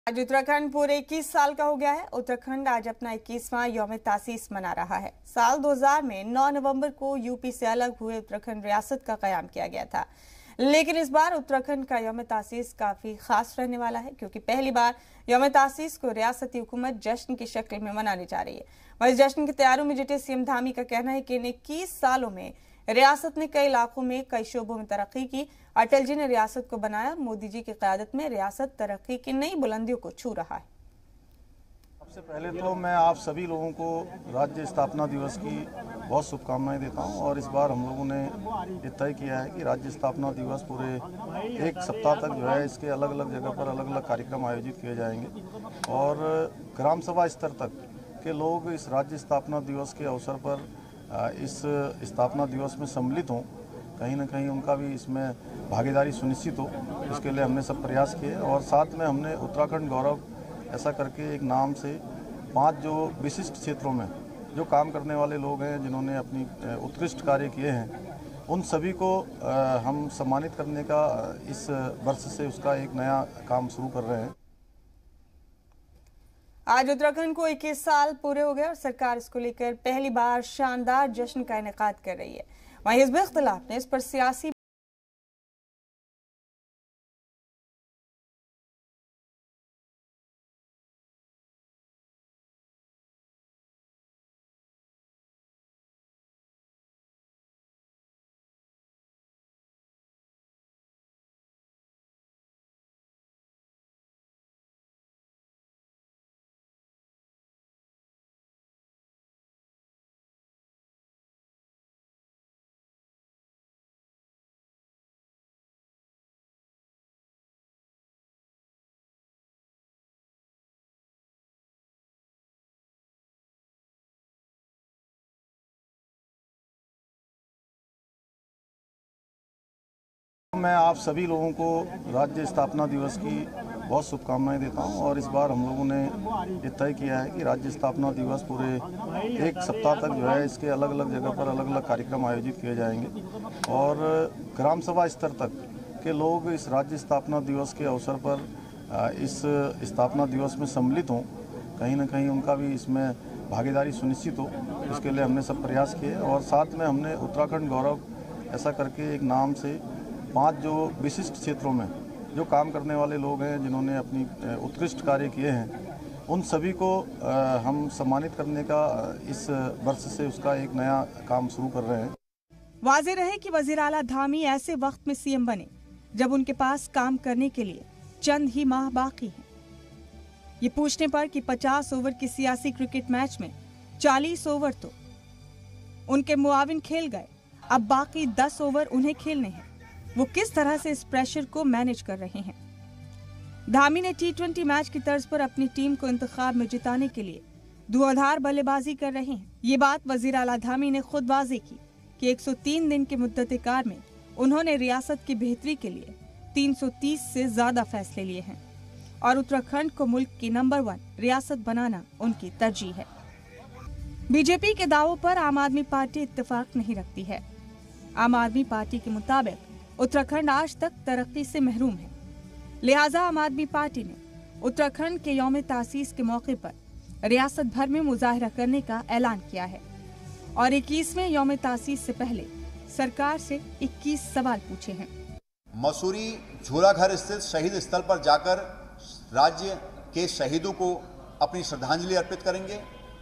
आज उत्तराखंड पूरे 21 साल का हो गया है। उत्तराखंड आज अपना 21वां यौम तासीस मना रहा है। साल 2000 में 9 नवंबर को यूपी से अलग हुए उत्तराखंड रियासत का कयाम किया गया था, लेकिन इस बार उत्तराखंड का यौम तासीस काफी खास रहने वाला है, क्योंकि पहली बार यौम तासीस को रियासती हुकूमत जश्न की शक्ल में मनाने जा रही है। वहीं जश्न की तैयारियों में जुटे सीएम धामी का कहना है कि इन 21 सालों में रियासत ने कई इलाकों में कई शोबों में तरक्की की। अटल जी ने रियासत को बनाया, मोदी जी की क़यादत में रियासत तरक्की की नई बुलंदियों को छू रहा है। सबसे पहले तो मैं आप सभी लोगों को राज्य स्थापना दिवस की बहुत शुभकामनाएं देता हूं। और इस बार हम लोगों ने ये तय किया है कि राज्य स्थापना दिवस पूरे एक सप्ताह तक जो है इसके अलग अलग जगह पर अलग अलग कार्यक्रम आयोजित किए जाएंगे और ग्राम सभा स्तर तक के लोग इस राज्य स्थापना दिवस के अवसर पर इस स्थापना दिवस में सम्मिलित हों, कहीं ना कहीं उनका भी इसमें भागीदारी सुनिश्चित हो। इसके लिए हमने सब प्रयास किए और साथ में हमने उत्तराखंड गौरव ऐसा करके एक नाम से 5 जो विशिष्ट क्षेत्रों में जो काम करने वाले लोग हैं, जिन्होंने अपनी उत्कृष्ट कार्य किए हैं, उन सभी को हम सम्मानित करने का इस वर्ष से उसका एक नया काम शुरू कर रहे हैं। आज उत्तराखंड को 21 साल पूरे हो गए और सरकार इसको लेकर पहली बार शानदार जश्न का इनेकाद कर रही है। वहीं हिज़्ब इख्तिलाफ ने इस पर सियासी मैं आप सभी लोगों को राज्य स्थापना दिवस की बहुत शुभकामनाएं देता हूं। और इस बार हम लोगों ने ये तय किया है कि राज्य स्थापना दिवस पूरे एक सप्ताह तक जो है इसके अलग अलग जगह पर अलग अलग कार्यक्रम आयोजित किए जाएंगे और ग्राम सभा स्तर तक के लोग इस राज्य स्थापना दिवस के अवसर पर इस स्थापना दिवस में सम्मिलित हों, कहीं ना कहीं उनका भी इसमें भागीदारी सुनिश्चित हो। इसके लिए हमने सब प्रयास किए और साथ में हमने उत्तराखंड गौरव ऐसा करके एक नाम से 5 जो विशिष्ट क्षेत्रों में जो काम करने वाले लोग हैं, जिन्होंने अपनी उत्कृष्ट कार्य किए हैं, उन सभी को हम सम्मानित करने का इस वर्ष से उसका एक नया काम शुरू कर रहे हैं। वाज़ेह रहे कि वज़ीर आला धामी ऐसे वक्त में सीएम बने जब उनके पास काम करने के लिए चंद ही माह बाकी हैं। ये पूछने पर कि 50 ओवर की सियासी क्रिकेट मैच में 40 ओवर तो उनके मुआविन खेल गए, अब बाकी 10 ओवर उन्हें खेलने हैं। वो किस तरह से इस प्रेशर को मैनेज कर रहे हैं। धामी ने T20 मैच की तर्ज पर अपनी टीम को इंतखाब में जिताने के लिए धुआंधार बल्लेबाजी कर रहे हैं। ये बात वज़ीर आला धामी ने खुद वाज़ेह की कि 103 दिन के मुद्दत-ए-कार में उन्होंने रियासत की बेहतरी के लिए 330 से ज्यादा फैसले लिए हैं और उत्तराखंड को मुल्क की नंबर 1 रियासत बनाना उनकी तरजीह है। बीजेपी के दावों पर आम आदमी पार्टी इत्तेफाक नहीं रखती है। आम आदमी पार्टी के मुताबिक उत्तराखंड आज तक तरक्की से महरूम है, लिहाजा आम आदमी पार्टी ने उत्तराखंड के यौम तासीस के मौके पर रियासत भर में मुजाहरा करने का ऐलान किया है और 21वें यौम तासीस से पहले सरकार से 21 सवाल पूछे हैं। मसूरी झूलाघर स्थित शहीद स्थल पर जाकर राज्य के शहीदों को अपनी श्रद्धांजलि अर्पित करेंगे।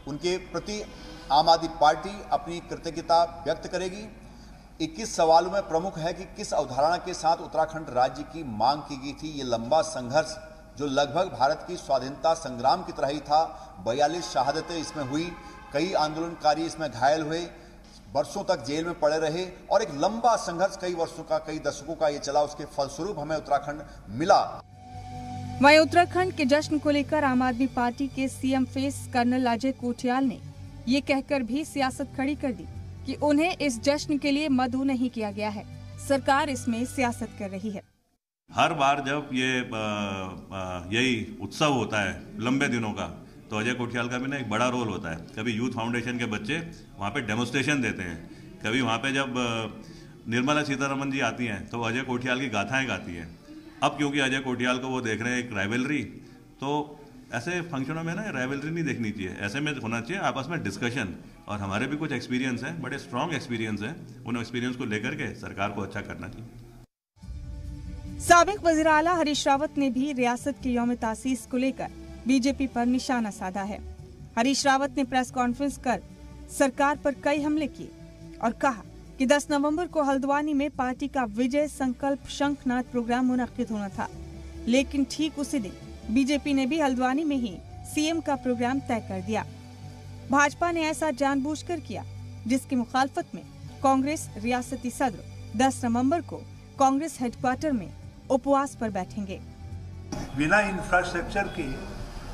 उनके प्रति आम आदमी पार्टी अपनी कृतज्ञता व्यक्त करेगी। 21 सवालों में प्रमुख है कि किस अवधारणा के साथ उत्तराखंड राज्य की मांग की गई थी। ये लंबा संघर्ष जो लगभग भारत की स्वाधीनता संग्राम की तरह ही था। 42 शहादतें इसमें हुई, कई आंदोलनकारी इसमें घायल हुए, वर्षों तक जेल में पड़े रहे और एक लंबा संघर्ष कई वर्षों का, कई दशकों का ये चला। उसके फलस्वरूप हमें उत्तराखंड मिला। वहीं उत्तराखंड के जश्न को लेकर आम आदमी पार्टी के CM face colonel Ajay Kothiyal ने ये कहकर भी सियासत खड़ी कर दी कि उन्हें इस जश्न के लिए मदऊ नहीं किया गया है, सरकार इसमें सियासत कर रही है। हर बार जब ये यही उत्सव होता है लंबे दिनों का, तो अजय कोठियाल का भी ना एक बड़ा रोल होता है। कभी यूथ फाउंडेशन के बच्चे वहाँ पे डेमोन्स्ट्रेशन देते हैं, कभी वहाँ पे जब निर्मला सीतारमन जी आती हैं तो अजय कोठियाल की गाथाएं गाती हैं। अब क्योंकि अजय कोठियाल को वो देख रहे हैं एक राइवलरी, तो ऐसे फंक्शनों में ना राइवलरी नहीं देखनी चाहिए, ऐसे में होना चाहिए आपस में डिस्कशन। और हमारे भी कुछ एक्सपीरियंस हैं, बड़े स्ट्रॉन्ग एक्सपीरियंस हैं, उन एक्सपीरियंस को लेकर के सरकार को अच्छा करना चाहिए। साबिक वज़ीर आला हरीश रावत ने भी रियासत के यौम तासीस को लेकर बीजेपी पर निशाना साधा है। हरीश रावत ने प्रेस कॉन्फ्रेंस कर सरकार पर कई हमले किए और कहा कि 10 नवंबर को हल्द्वानी में पार्टी का विजय संकल्प शंखनाद प्रोग्राम मुनक्किद होना था, लेकिन ठीक उसी दिन बीजेपी ने भी हल्द्वानी में ही सीएम का प्रोग्राम तय कर दिया। भाजपा ने ऐसा जानबूझकर किया, जिसकी मुखालफत में कांग्रेस रियासती सदर 10 नवंबर को कांग्रेस हेडक्वार्टर में उपवास पर बैठेंगे। बिना इंफ्रास्ट्रक्चर के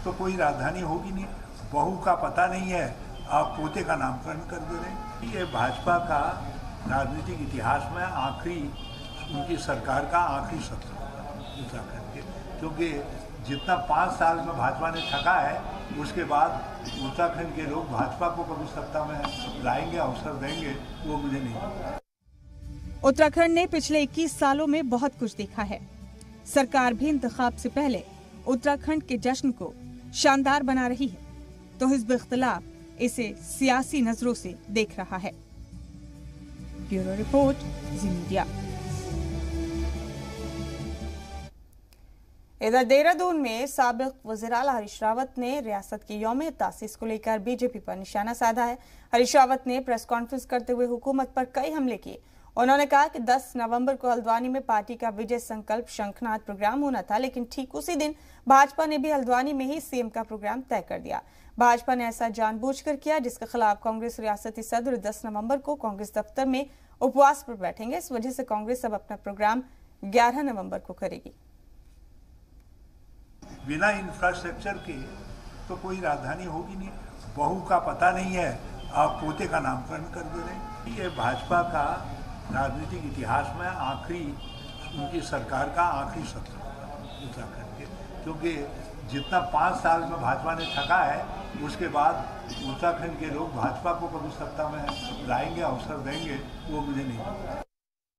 तो कोई राजधानी होगी नहीं। बहू का पता नहीं है, आप पोते का नामकरण कर दे रहे हैं। ये भाजपा का राजनीतिक इतिहास में आखिरी, उनकी सरकार का आखिरी सत्र होगा उत्तराखंड के, क्योंकि जितना 5 साल में भाजपा ने थका है, उसके बाद उत्तराखंड के लोग भाजपा को कभी सत्ता में लाएंगे, अवसर देंगे, वो मुझे नहीं पता। उत्तराखंड ने पिछले 21 सालों में बहुत कुछ देखा है। सरकार भी इंतखाब से पहले उत्तराखंड के जश्न को शानदार बना रही है, तो हिज़्ब इख्तिलाफ इसे सियासी नजरों से देख रहा है। ब्यूरो रिपोर्ट, जी मीडिया। इधर देहरादून में साबिक वज़ीर आला हरीश रावत ने रियासत की यौम तासीस को लेकर बीजेपी पर निशाना साधा है। हरीश रावत ने प्रेस कॉन्फ्रेंस करते हुए हुकूमत पर कई हमले किए। उन्होंने कहा कि 10 नवंबर को हल्द्वानी में पार्टी का विजय संकल्प शंखनाद प्रोग्राम होना था, लेकिन ठीक उसी दिन भाजपा ने भी हल्द्वानी में ही सीएम का प्रोग्राम तय कर दिया। भाजपा ने ऐसा जानबूझकर किया, जिसके खिलाफ कांग्रेस रियासती सदर 10 नवंबर को कांग्रेस दफ्तर में उपवास पर बैठेंगे। इस वजह से कांग्रेस अब अपना प्रोग्राम 11 नवंबर को करेगी। बिना इंफ्रास्ट्रक्चर के तो कोई राजधानी होगी नहीं। बहू का पता नहीं है, आप पोते का नामकरण कर दे रहे हैं। ये भाजपा का राजनीतिक इतिहास में आखिरी, उनकी सरकार का आखिरी सत्र होगा उत्तराखंड के, क्योंकि जितना 5 साल में भाजपा ने थका है, उसके बाद उत्तराखंड के लोग भाजपा को कभी सत्ता में लाएंगे, अवसर देंगे, वो मुझे नहीं पता।